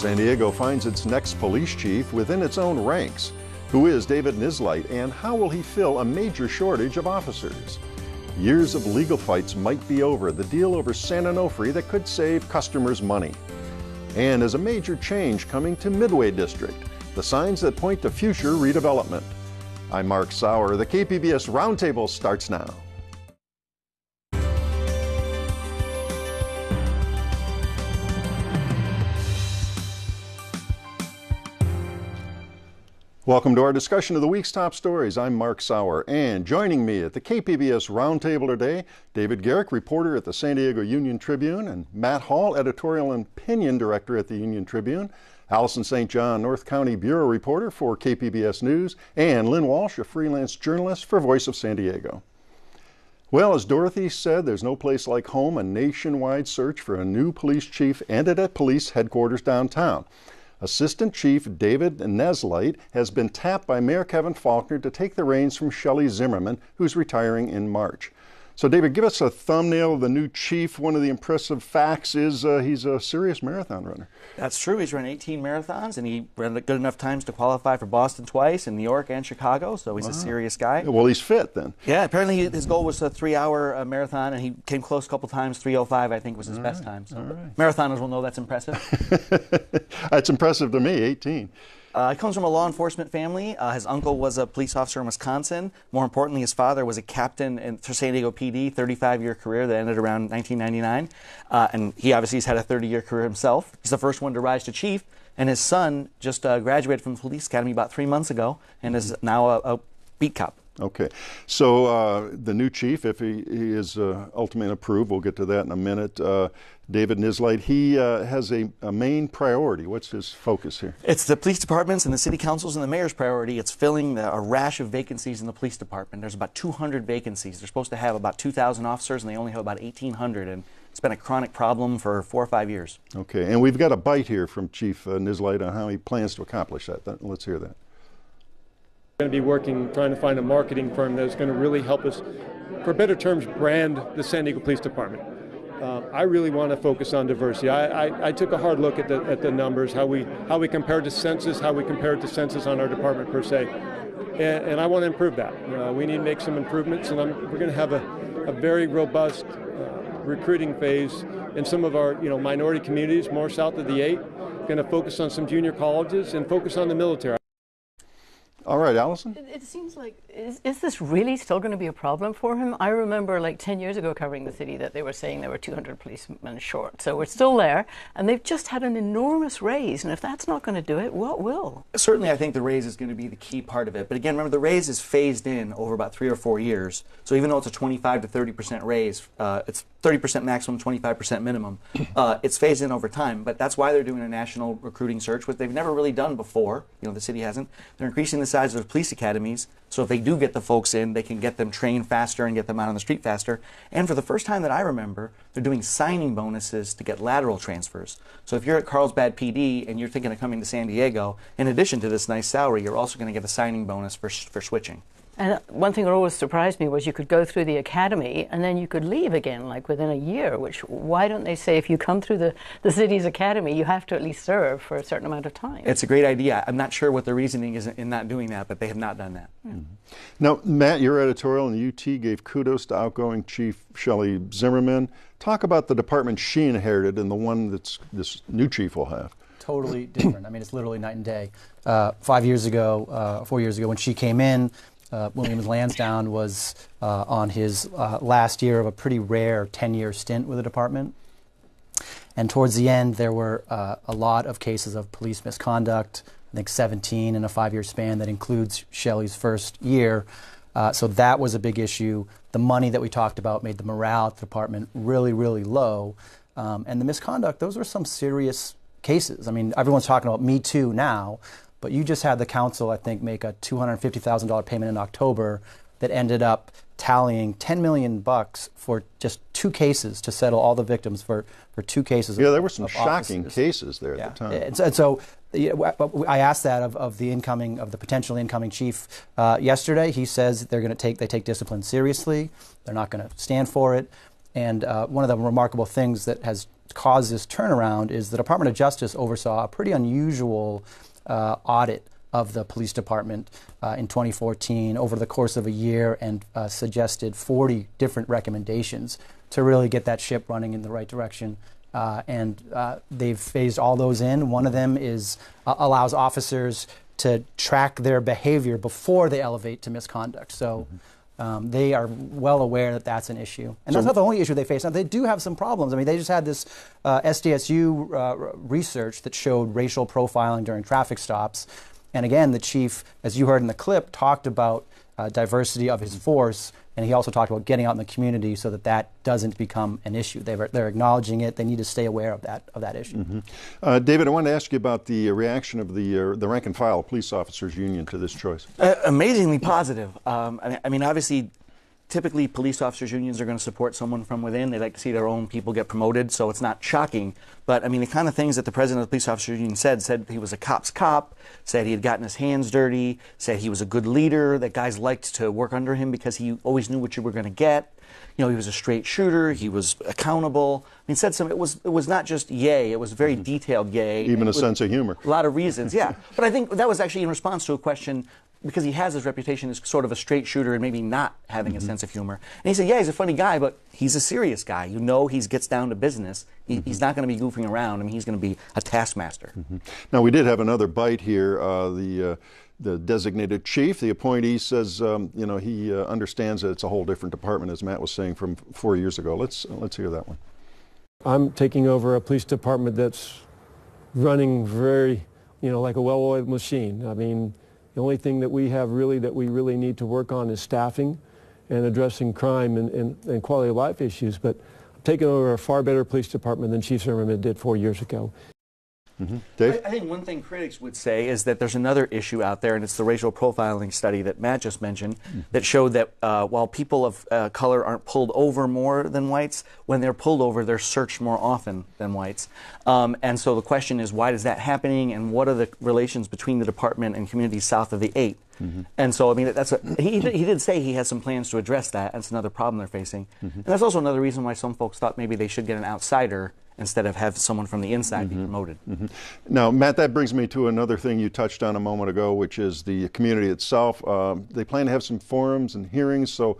San Diego finds its next police chief within its own ranks. Who is David Nisleit, and how will he fill a major shortage of officers? Years of legal fights might be over, the deal over San Onofre that could save customers money. And as a major change coming to Midway District, the signs that point to future redevelopment. I'm Mark Sauer. The KPBS Roundtable starts now. Welcome to our discussion of the week's top stories. I'm Mark Sauer, and joining me at the KPBS Roundtable today, David Garrick, reporter at the San Diego Union Tribune, and Matt Hall, editorial and opinion director at the Union Tribune, Allison St. John, North County Bureau reporter for KPBS News, and Lynn Walsh, a freelance journalist for Voice of San Diego. Well, as Dorothy said, there's no place like home. A nationwide search for a new police chief ended at police headquarters downtown. Assistant Chief David Nisleit has been tapped by Mayor Kevin Faulconer to take the reins from Shelley Zimmerman, who's retiring in March. So David, give us a thumbnail of the new chief. One of the impressive facts is he's a serious marathon runner. That's true. He's run 18 marathons, and he ran good enough times to qualify for Boston twice, and New York and Chicago, so he's a serious guy. Well, he's fit then. Yeah, apparently his goal was a 3-hour marathon, and he came close a couple times. 3:05, I think, was his best time. So marathoners will know that's impressive. That's impressive to me, 18. He comes from a law enforcement family. His uncle was a police officer in Wisconsin. More importantly, his father was a captain for San Diego PD, 35-year career that ended around 1999. And he obviously has had a 30-year career himself. He's the first one to rise to chief. And his son just graduated from the police academy about 3 months ago and is now a beat cop. Okay. So the new chief, if he is ultimately approved, we'll get to that in a minute, David Nisleit, he has a main priority. What's his focus here? It's the police departments and the city councils and the mayor's priority. It's filling a rash of vacancies in the police department. There's about 200 vacancies. They're supposed to have about 2,000 officers, and they only have about 1,800. And it's been a chronic problem for 4 or 5 years. Okay. And we've got a bite here from Chief Nisleit on how he plans to accomplish that. Let's hear that. We're going to be working, trying to find a marketing firm that's going to really help us, for better terms, brand the San Diego Police Department. I really want to focus on diversity. I took a hard look at the numbers, how we compare to census, how we compare to census on our department per se, and I want to improve that. We need to make some improvements, and we're going to have a very robust recruiting phase in some of our minority communities, more south of the 8. We're going to focus on some junior colleges and focus on the military. All right, Allison? It seems like, is this really still going to be a problem for him? I remember like 10 years ago covering the city that they were saying there were 200 policemen short. So we're still there, and they've just had an enormous raise, and if that's not going to do it, what will? Certainly I think the raise is going to be the key part of it. But again, remember, the raise is phased in over about 3 or 4 years. So even though it's a 25 to 30% raise, it's 30% maximum, 25% minimum. It's phased in over time, but that's why they're doing a national recruiting search, which they've never really done before. The city hasn't. They're increasing the size of the police academies, so if they do get the folks in, they can get them trained faster and get them out on the street faster. And for the first time that I remember, they're doing signing bonuses to get lateral transfers. So if you're at Carlsbad PD and you're thinking of coming to San Diego, in addition to this nice salary, you're also going to get a signing bonus for switching. And one thing that always surprised me was you could go through the academy and then you could leave again, like within a year, why don't they say if you come through the city's academy, you have to at least serve for a certain amount of time? It's a great idea. I'm not sure what the reasoning is in not doing that, but they have not done that. Mm. Now, Matt, your editorial in the UT gave kudos to outgoing Chief Shelley Zimmerman. Talk about the department she inherited and the one that this new chief will have. Totally different. I mean, it's literally night and day. 4 years ago, when she came in, Williams Lansdowne was on his last year of a pretty rare 10-year stint with the department. And towards the end, there were a lot of cases of police misconduct, I think 17 in a 5-year span that includes Shelley's first year. So that was a big issue. The money that we talked about made the morale at the department really, really low. And the misconduct, those were some serious cases. I mean, everyone's talking about Me Too now, but you just had the council, I think, make a $250,000 payment in October that ended up tallying $10 million for just 2 cases to settle all the victims for 2 cases. Yeah, there were some shocking cases there at the time. And so I asked that of the potential incoming chief yesterday. He says they take discipline seriously. They're not going to stand for it. And one of the remarkable things that has caused this turnaround is the Department of Justice oversaw a pretty unusual audit of the police department in 2014 over the course of a year, and suggested 40 different recommendations to really get that ship running in the right direction. They've phased all those in. One of them is allows officers to track their behavior before they elevate to misconduct. So they are well aware that that's an issue. And that's not the only issue they face. Now, they do have some problems. I mean, they just had this SDSU research that showed racial profiling during traffic stops. And again, the chief, as you heard in the clip, talked about diversity of his force, and he also talked about getting out in the community so that that doesn't become an issue. They're acknowledging it. They need to stay aware of that issue. David, I wanted to ask you about the reaction of the rank and file police officers union to this choice. Amazingly positive. I mean, obviously, typically police officers unions are going to support someone from within. They like to see their own people get promoted, so it's not shocking. But I mean, the kind of things that the president of the police officers union said he was a cop's cop, said he had gotten his hands dirty, said he was a good leader, that guys liked to work under him because he always knew what you were going to get. You know, he was a straight shooter, he was accountable. I mean, said some, it was not just yay, it was very detailed yay. Even a sense of humor. A lot of reasons, yeah. But I think that was actually in response to a question, because he has his reputation as sort of a straight shooter and maybe not having a sense of humor. And he said, yeah, he's a funny guy, but he's a serious guy. You know, he gets down to business. He's not going to be goofing around. I mean, he's going to be a taskmaster. Now, we did have another bite here. The designated chief, the appointee, says, you know, he understands that it's a whole different department, as Matt was saying, from 4 years ago. Let's hear that one. I'm taking over a police department that's running very, you know, like a well-oiled machine. I mean, the only thing that we have really that we really need to work on is staffing and addressing crime and quality of life issues. But I'm taking over a far better police department than Chief Zimmerman did 4 years ago. Dave? I think one thing critics would say is that there's another issue out there, and it's the racial profiling study that Matt just mentioned, that showed that while people of color aren't pulled over more than whites, when they're pulled over, they're searched more often than whites. And so the question is, why is that happening, and what are the relations between the department and communities south of the 8? And so, I mean, he did say he has some plans to address that. That's another problem they're facing. And that's also another reason why some folks thought maybe they should get an outsider instead of have someone from the inside be promoted. Now, Matt, that brings me to another thing you touched on a moment ago, which is the community itself. They plan to have some forums and hearings, so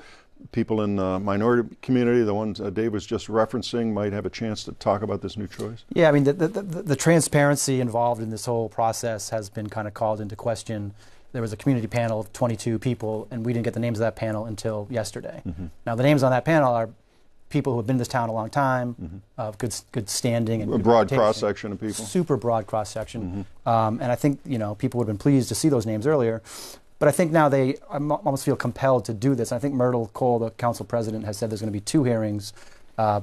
people in the minority community, the ones Dave was just referencing, might have a chance to talk about this new choice. Yeah, I mean, the transparency involved in this whole process has been kind of called into question. There was a community panel of 22 people, and we didn't get the names of that panel until yesterday. Now, the names on that panel are people who have been in this town a long time, of good standing, and a broad cross section of people. Super broad cross section, and I think, you know, people would have been pleased to see those names earlier. But I think now they almost feel compelled to do this. I think Myrtle Cole, the council president, has said there's going to be 2 hearings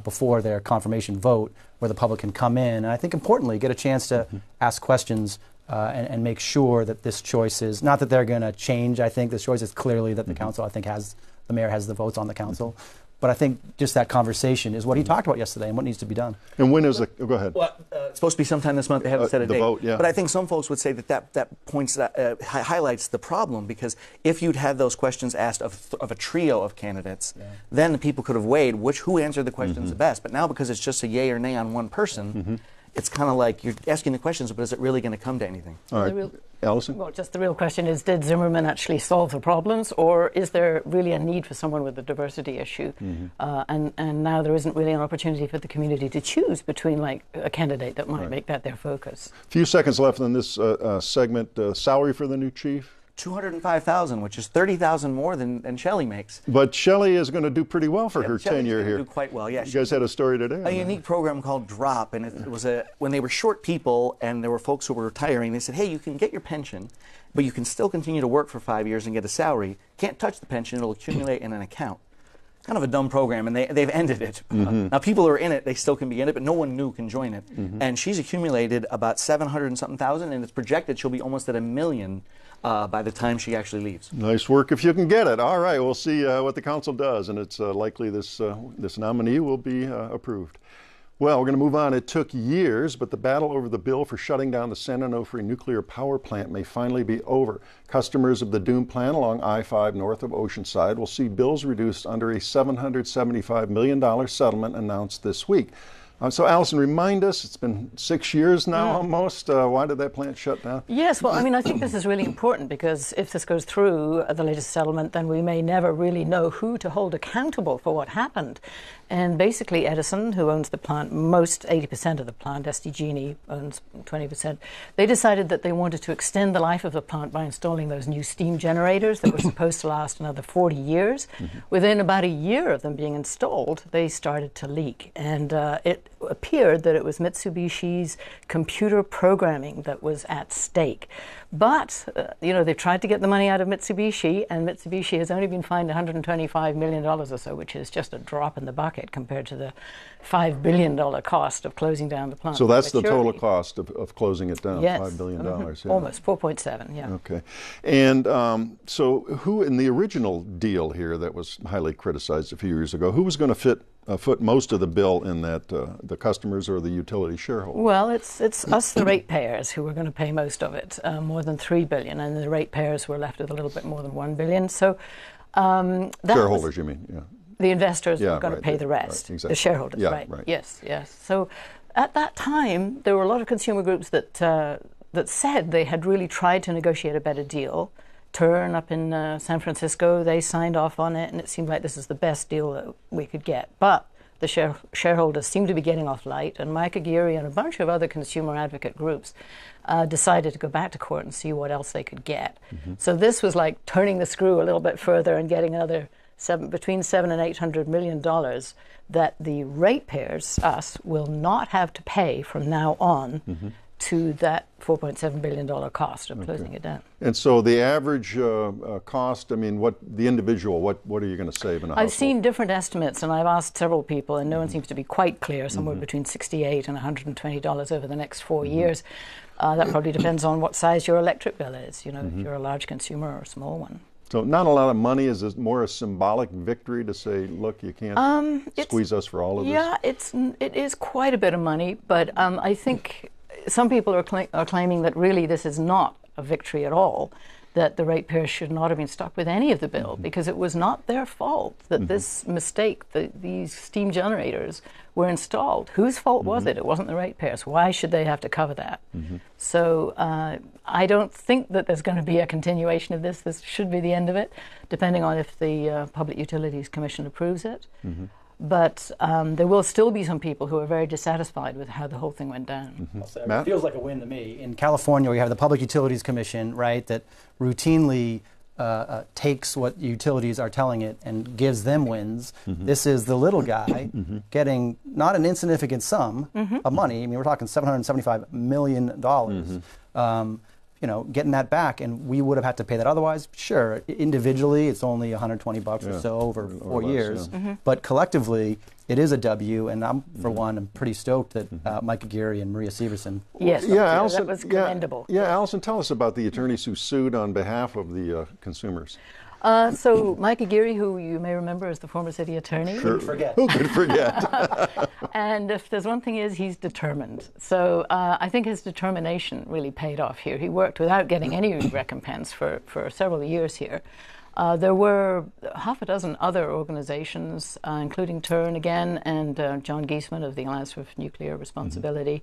before their confirmation vote, where the public can come in, and I think importantly get a chance to ask questions. And make sure that this choice is, not that they're going to change, I think this choice is clearly that the council, I think, the mayor has the votes on the council. But I think just that conversation is what he talked about yesterday and what needs to be done. And when is the, go ahead. Well, it's supposed to be sometime this month. They haven't set a date. Vote, yeah. But I think some folks would say that points highlights the problem, because if you'd had those questions asked of a trio of candidates, then the people could have weighed who answered the questions the best. But now, because it's just a yay or nay on one person, it's kind of like you're asking the questions, but is it really going to come to anything? All right. Allison? Well, just the real question is, did Zimmerman actually solve the problems, or is there really a need for someone with a diversity issue? And now there isn't really an opportunity for the community to choose between, like, a candidate that might make that their focus. A few seconds left in this segment. Salary for the new chief? $205,000, which is $30,000 more than Shelley makes. But Shelley is going to do pretty well for her tenure here. Do quite well, yeah. You guys had a story today. A unique program called Drop, and it was when they were short people and there were folks who were retiring. They said, hey, you can get your pension, but you can still continue to work for 5 years and get a salary. Can't touch the pension; it'll accumulate in an account. Kind of a dumb program, and they've ended it. Now, people who are in it, they still can be in it, but no one new can join it. And she's accumulated about 700 and something thousand, and it's projected she'll be almost at $1 million by the time she actually leaves. Nice work if you can get it. All right, we'll see what the council does, and it's likely this nominee will be approved. Well, we're going to move on. It took years, but the battle over the bill for shutting down the San Onofre nuclear power plant may finally be over. Customers of the doomed plant along I-5 north of Oceanside will see bills reduced under a $775 million settlement announced this week. So, Allison, remind us, it's been 6 years now almost. Why did that plant shut down? Yes, well, I mean, I think this is really important because if this goes through the latest settlement, then we may never really know who to hold accountable for what happened. And basically, Edison, who owns the plant, 80% of the plant, SDG&E owns 20%, they decided that they wanted to extend the life of the plant by installing those new steam generators that were supposed to last another 40 years. Within about a year of them being installed, they started to leak. And it appeared that it was Mitsubishi's computer programming that was at stake. But, they've tried to get the money out of Mitsubishi, and Mitsubishi has only been fined $125 million or so, which is just a drop in the bucket compared to the $5 billion cost of closing down the plant. So that's the total cost of closing it down, yes. $5 billion. Yeah. Almost, 4.7, yeah. Okay. And so who in the original deal here that was highly criticized a few years ago, who was going to foot most of the bill in that, the customers or the utility shareholders? Well, it's us, the ratepayers, who were going to pay most of it, more than $3 billion, and the ratepayers were left with a little bit more than $1 billion. So shareholders, you mean? Yeah. The investors were going to pay the rest. Right, exactly. The shareholders, Yeah, right? right. Yes, yes. So at that time, there were a lot of consumer groups that said they had really tried to negotiate a better deal. Turn up in San Francisco, they signed off on it, and it seemed like this is the best deal that we could get. But the shareholders seemed to be getting off light, and Mike Aguirre and a bunch of other consumer advocate groups decided to go back to court and see what else they could get. So this was like turning the screw a little bit further and getting another between $700 and $800 million that the ratepayers, us, will not have to pay from now on to that $4.7 billion cost of closing it down. And so the average cost, I mean, what are you going to save in a household? I've seen different estimates, and I've asked several people, and no one seems to be quite clear, somewhere between $68 and $120 over the next 4 years. That probably depends on what size your electric bill is, if you're a large consumer or a small one. So not a lot of money. Is this more a symbolic victory to say, look, you can't squeeze us for all of this? Yeah, it is quite a bit of money, but I think some people are claiming that really this is not a victory at all, that the ratepayers should not have been stuck with any of the bill because it was not their fault that this mistake, these steam generators were installed. Whose fault was it? It wasn't the ratepayers. Why should they have to cover that? So I don't think that there's going to be a continuation of this. This should be the end of it, depending on if the Public Utilities Commission approves it. But there will still be some people who are very dissatisfied with how the whole thing went down. It feels like a win to me. In California, we have the Public Utilities Commission, right, that routinely takes what utilities are telling it and gives them wins. This is the little guy getting not an insignificant sum of money. I mean, we're talking $775 million. Getting that back, and we would have had to pay that otherwise. Sure, individually, it's only $120 or so over 4 years, but collectively, it is a W. And I'm, for one, I'm pretty stoked that Mike Aguirre and Maria Severson. Yes, Allison, that was commendable. Yeah, Allison, tell us about the attorneys who sued on behalf of the consumers. So Mike Aguirre, who you may remember as the former city attorney. Sure. Who could forget? And if there's one thing he's determined. So I think his determination really paid off here. He worked without getting any recompense for several years here. There were half a dozen other organizations, including Turn again and John Giesman of the Alliance for Nuclear Responsibility,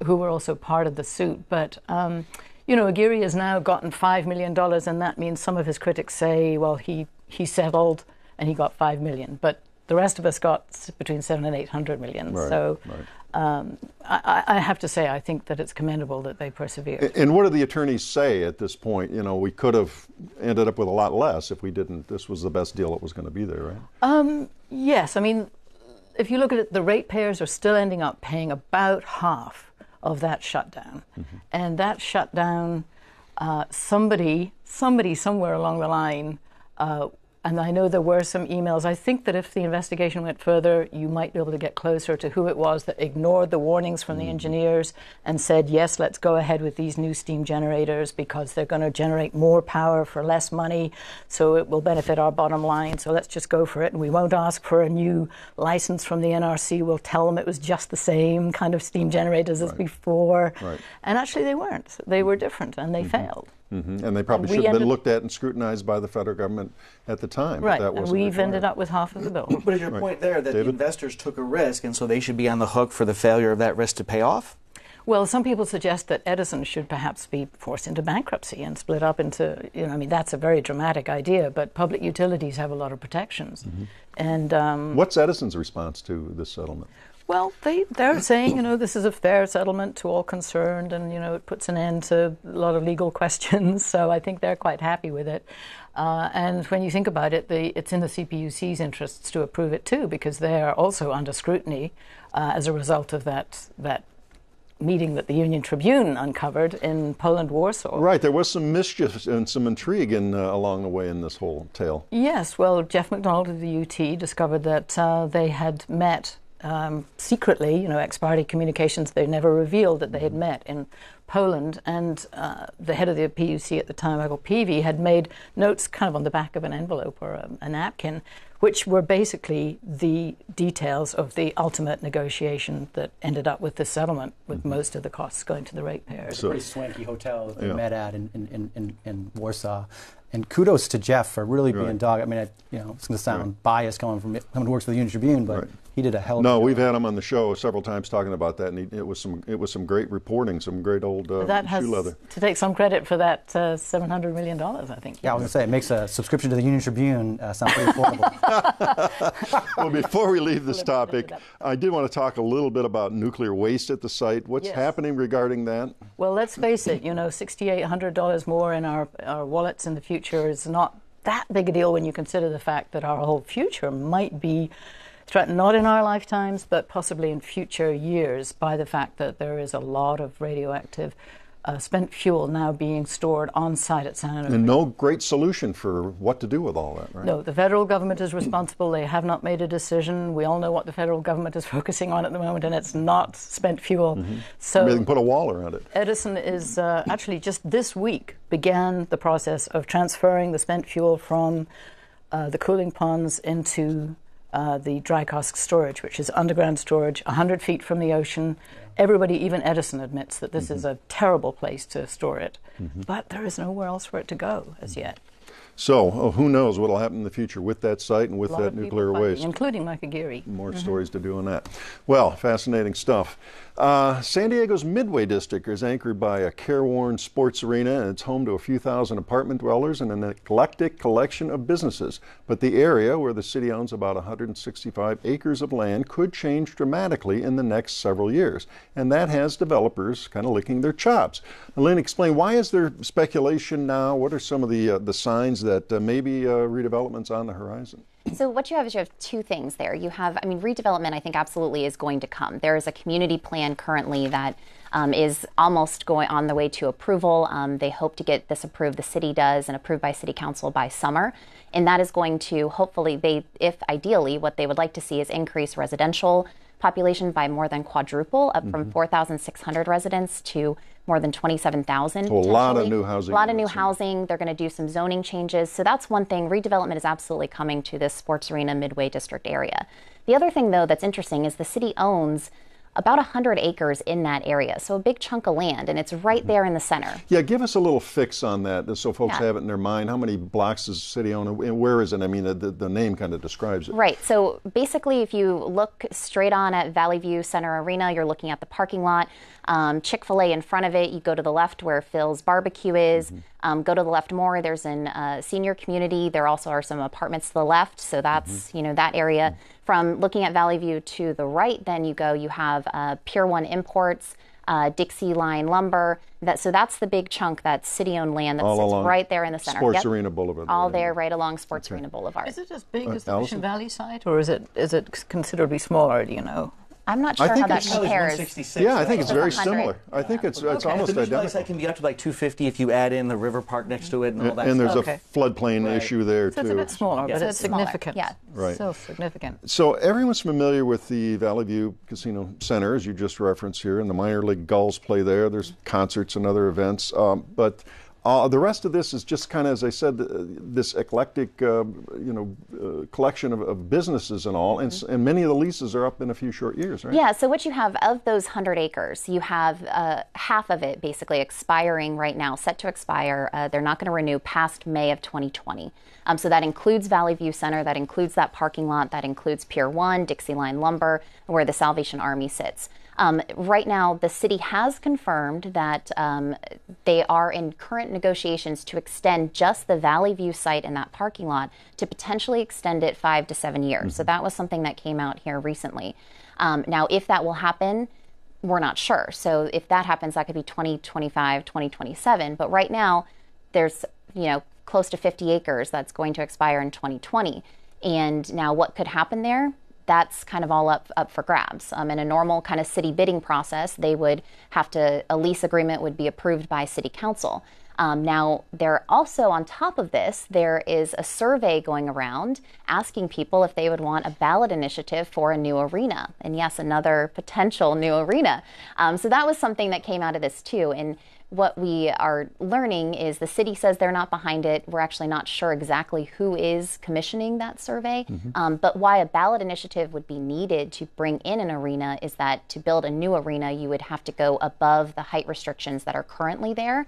who were also part of the suit. But Aguirre has now gotten $5 million, and that means some of his critics say, well, he settled and he got $5 million. But the rest of us got between $700 and $800 million. Right, so right. I have to say, I think that it's commendable that they persevered. And what do the attorneys say at this point? We could have ended up with a lot less if we didn't. This was the best deal that was going to be there, right? Yes. I mean, if you look at it, the ratepayers are still ending up paying about half of that shutdown. And that shutdown, somebody somewhere along the line, and I know there were some emails. I think that if the investigation went further, you might be able to get closer to who it was that ignored the warnings from the engineers and said, yes, let's go ahead with these new steam generators because they're going to generate more power for less money, so it will benefit our bottom line. So let's just go for it, and we won't ask for a new license from the NRC. We'll tell them it was just the same kind of steam generators as before. Right. And actually they weren't. They were different, and they failed. And they probably should have been looked at and scrutinized by the federal government at the time. Right, But that and wasn't we've required. ended up with half of the bill. But is your point there that the investors took a risk, and so they should be on the hook for the failure of that risk to pay off? Well, some people suggest that Edison should perhaps be forced into bankruptcy and split up into, I mean, that's a very dramatic idea, but public utilities have a lot of protections. And what's Edison's response to this settlement? well, they're saying, this is a fair settlement to all concerned, and, it puts an end to a lot of legal questions, so I think they're quite happy with it. And when you think about it, it's in the CPUC's interests to approve it too, because they are also under scrutiny as a result of that meeting that the Union Tribune uncovered in Poland, Warsaw. Right, there was some mischief and some intrigue along the way in this whole tale. Yes, well, Jeff McDonald of the UT discovered that they had met secretly, ex-party communications, they never revealed that they had met in Poland, and the head of the PUC at the time, Michael Peavy, had made notes kind of on the back of an envelope or a napkin, which were basically the details of the ultimate negotiation that ended up with the settlement, with most of the costs going to the ratepayers. It's a pretty swanky hotel that they met at in Warsaw. And kudos to Jeff for really being dog. I mean, it's going to sound biased coming from someone who works for the Union Tribune, but he did a hell of a job. No, we've had him on the show several times talking about that, and it was some great reporting, some great old that has shoe leather. To take some credit for that $700 million, I think. Yeah, I was going to say, it makes a subscription to the Union Tribune sound pretty affordable. Well, before we leave this topic, I did want to talk a little bit about nuclear waste at the site. What's happening regarding that? Well, let's face it, $6,800 more in our wallets in the future is not that big a deal when you consider the fact that our whole future might be threatened, not in our lifetimes, but possibly in future years, by the fact that there is a lot of radioactive spent fuel now being stored on site at San Onofre. And no great solution for what to do with all that, right? No, the federal government is responsible. They have not made a decision. We all know what the federal government is focusing on at the moment, and it's not spent fuel. So Maybe they can put a wall around it. Edison is actually just this week began the process of transferring the spent fuel from the cooling ponds into the dry cask storage, which is underground storage, 100 feet from the ocean. Everybody, even Edison, admits that this is a terrible place to store it. But there is nowhere else for it to go as yet. So, who knows what will happen in the future with that site and with that nuclear waste. Including Mike Aguirre. More stories to do on that. Well, fascinating stuff. San Diego's Midway District is anchored by a careworn sports arena, and it's home to a few thousand apartment dwellers and an eclectic collection of businesses. But the area, where the city owns about 165 acres of land, could change dramatically in the next several years. And that has developers kind of licking their chops. Lynn, explain, why is there speculation now? What are some of the signs that maybe redevelopment's on the horizon? So what you have is you have two things there. You have, redevelopment I think absolutely is going to come. There is a community plan currently that is almost going on the way to approval. They hope to get this approved, the city does, and approved by City Council by summer. And that is going to hopefully, if ideally, what they would like to see is increase residential population by more than quadruple, up from 4,600 residents to more than 27,000. So a lot of new housing. A lot of new housing. They're going to do some zoning changes. So that's one thing. Redevelopment is absolutely coming to this sports arena Midway District area. The other thing, though, that's interesting is the city owns about 100 acres in that area, so a big chunk of land, and it's right there in the center. Yeah, give us a little fix on that so folks have it in their mind. How many blocks does the city own, and where is it? I mean, the name kind of describes it. Right, so basically if you look straight on at Valley View Center Arena, you're looking at the parking lot. Chick-fil-A in front of it, you go to the left where Phil's Barbecue is. Go to the left more, there's a senior community. There also are some apartments to the left, so that's that area. From looking at Valley View to the right, then you have Pier 1 Imports, Dixie Line Lumber. So that's the big chunk, that city-owned land that sits right there in the center. Sports Arena Boulevard. All there, right along Sports Arena Boulevard. Is it as big as the Mission Valley site, or is it considerably smaller? Do you know? I'm not sure how that compares. Yeah, I think it's very similar. I think it's almost identical. That can be up to like 250 if you add in the river park next to it and all that. And there's stuff. a floodplain issue there so too. It's a bit smaller, but it's significant. Yeah, right. So significant. So everyone's familiar with the Valley View Casino Center, as you just referenced here, and the minor league Gulls play there. There's concerts and other events, but The rest of this is just kind of, as I said, this eclectic, collection of businesses and all, and many of the leases are up in a few short years, right? Yeah, so what you have of those 100 acres, you have half of it basically expiring right now, set to expire. They're not going to renew past May of 2020. So that includes Valley View Center, that includes that parking lot, that includes Pier 1, Dixie Line Lumber, where the Salvation Army sits. Right now, the city has confirmed that they are in current negotiations to extend just the Valley View site and that parking lot to potentially extend it 5 to 7 years. So that was something that came out here recently. Now, if that will happen, we're not sure. So if that happens, that could be 2025, 2027. But right now, there's, close to 50 acres that's going to expire in 2020. And now what could happen there? That's kind of all up for grabs. In a normal kind of city bidding process, they would have to, a lease agreement would be approved by city council. Now, there also, on top of this, there is a survey going around asking people if they would want a ballot initiative for a new arena. And yes, another potential new arena. So that was something that came out of this too. And what we are learning is the city says they're not behind it. We're actually not sure exactly who is commissioning that survey. But why a ballot initiative would be needed to bring in an arena is that to build a new arena, you would have to go above the height restrictions that are currently there.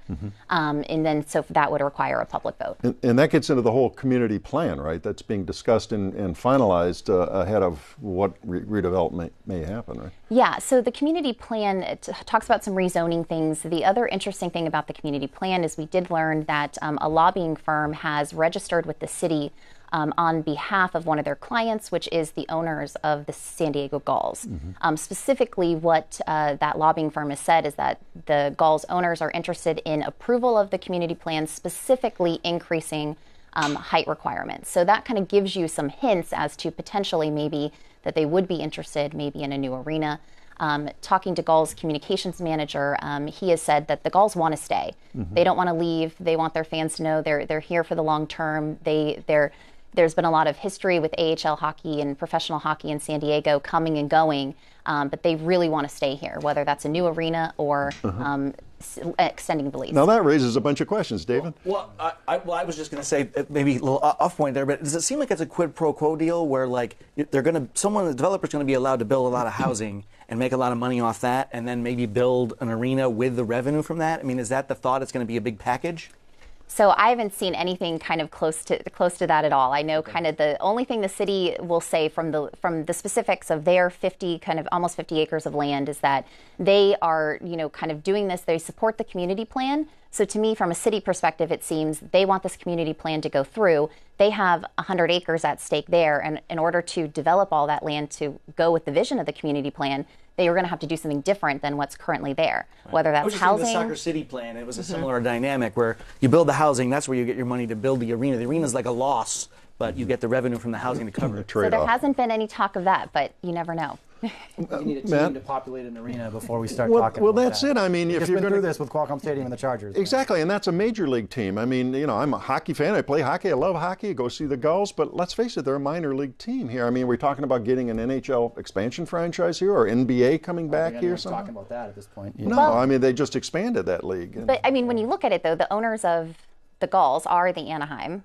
And then so that would require a public vote. And that gets into the whole community plan, right? That's being discussed and finalized ahead of what redevelopment may happen, right? Yeah, so the community plan talks about some rezoning things. The other interesting thing about the community plan is we did learn that a lobbying firm has registered with the city on behalf of one of their clients, which is the owners of the San Diego Gulls. Specifically, what that lobbying firm has said is that the Gulls owners are interested in approval of the community plan, specifically increasing height requirements. So that kind of gives you some hints as to potentially maybe that they would be interested maybe in a new arena. Talking to Gulls communications manager, he has said that the Gulls want to stay. They don't want to leave. They want their fans to know they're here for the long term. There's been a lot of history with AHL hockey and professional hockey in San Diego coming and going, but they really want to stay here, whether that's a new arena or extending the lease. Now that raises a bunch of questions, David. Well, I was just going to say maybe a little off point there, but does it seem like it's a quid pro quo deal where like the developer's going to be allowed to build a lot of housing and make a lot of money off that, and then maybe build an arena with the revenue from that? I mean, is that the thought? It's going to be a big package? So I haven't seen anything kind of close to that at all. I know kind of the only thing the city will say from the specifics of their almost 50 acres of land is that they are, kind of doing this. They support the community plan. So to me, from a city perspective, it seems they want this community plan to go through. They have 100 acres at stake there, and in order to develop all that land to go with the vision of the community plan, they were going to have to do something different than what's currently there, whether that's housing. The Soccer City plan, it was a similar dynamic where you build the housing, that's where you get your money to build the arena. The arena is like a loss, but you get the revenue from the housing to cover it. So there hasn't been any talk of that, but you never know. You need a team to populate an arena before we start talking well, about that's that. it. I mean, if you're going through this with Qualcomm Stadium and the Chargers. Exactly, and that's a major league team. I mean, I'm a hockey fan. I play hockey. I love hockey. I go see the Gulls. But let's face it, they're a minor league team here. I mean, we're talking about getting an NHL expansion franchise here or NBA coming back here. Talking about that at this point. No, I mean, they just expanded that league. But I mean, when you look at it, though, the owners of the Gulls are the Anaheim.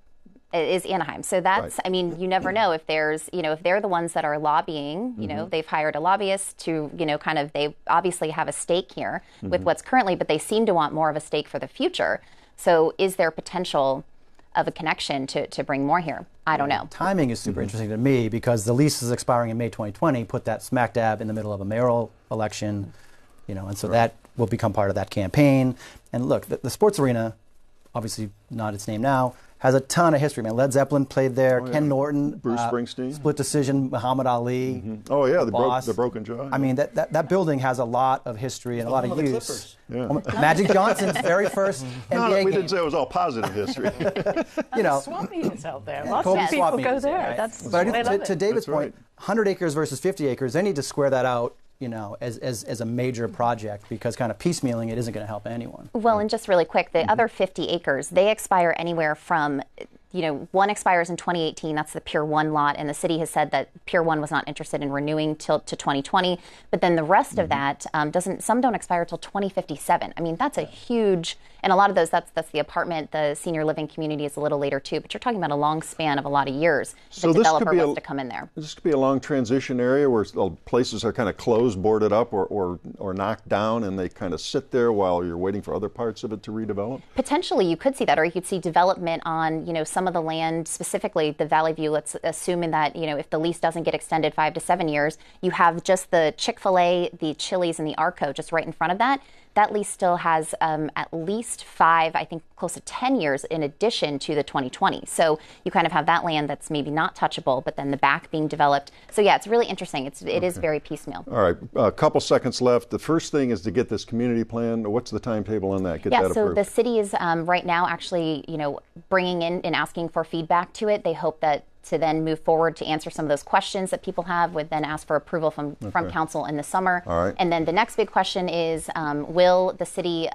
So that's, right. I mean, you never know if there's, if they're the ones that are lobbying, they've hired a lobbyist to, they obviously have a stake here with what's currently, but they seem to want more of a stake for the future. So is there potential of a connection to bring more here? I don't know. Timing is super interesting to me because the lease is expiring in May 2020, put that smack dab in the middle of a mayoral election, and so that will become part of that campaign. And look, the sports arena, obviously not its name now, has a ton of history, man. Led Zeppelin played there. Ken Norton, Bruce Springsteen, split decision. Muhammad Ali. Oh yeah, the broken jaw. I mean, that building has a lot of history and a lot of use. Yeah. Magic Johnson's very first NBA game. We didn't say it was all positive history. Swap meetings out there. Lots of people go there. Right? That's but I think to David's point, 100 acres versus 50 acres, they need to square that out. As a major project, because kind of piecemealing it isn't going to help anyone. Well, and just really quick, the other 50 acres, they expire anywhere from one expires in 2018. That's the Pier 1 lot, and the city has said that Pier 1 was not interested in renewing till to 2020. But then the rest of that some don't expire till 2057. I mean, that's a huge, and a lot of those, that's the apartment, the senior living community is a little later too. But you're talking about a long span of a lot of years. So if the developer wants to come in there. This could be a long transition area where places are kind of closed, boarded up, or knocked down, and they kind of sit there while you're waiting for other parts of it to redevelop? Potentially, you could see that, or you could see development on, some of the land, specifically the Valley View. Let's assume that, if the lease doesn't get extended 5 to 7 years, you have just the Chick-fil-A, the Chili's, and the Arco just right in front of that. That lease still has at least 5, I think close to 10 years in addition to the 2020. So you kind of have that land that's maybe not touchable, but then the back being developed. So yeah, it's really interesting. It is very piecemeal. All right, a couple seconds left. The first thing is to get this community plan. What's the timetable on that? Get that so approved. The city is right now actually, bringing in and asking for feedback to it. They hope that to then move forward to answer some of those questions that people have, would then ask for approval from council in the summer. All right. And then the next big question is, will the city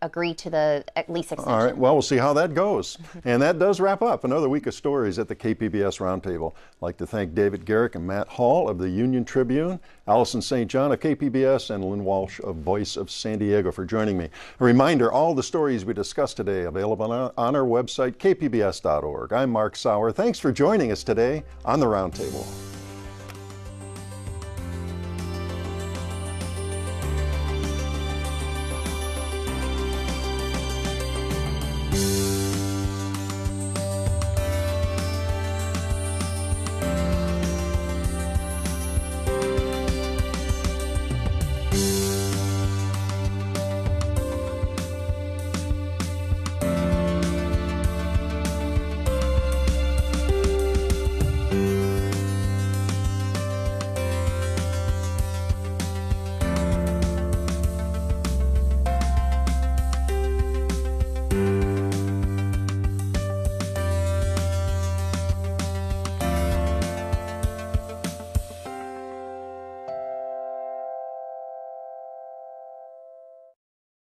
agree to the lease extension? All right, well, we'll see how that goes. And that does wrap up another week of stories at the KPBS Roundtable. I'd like to thank David Garrick and Matt Hall of the Union Tribune, Allison St. John of KPBS, and Lynn Walsh of Voice of San Diego for joining me. A reminder, all the stories we discussed today available on our website, kpbs.org. I'm Mark Sauer. Thanks for joining us today on the Roundtable.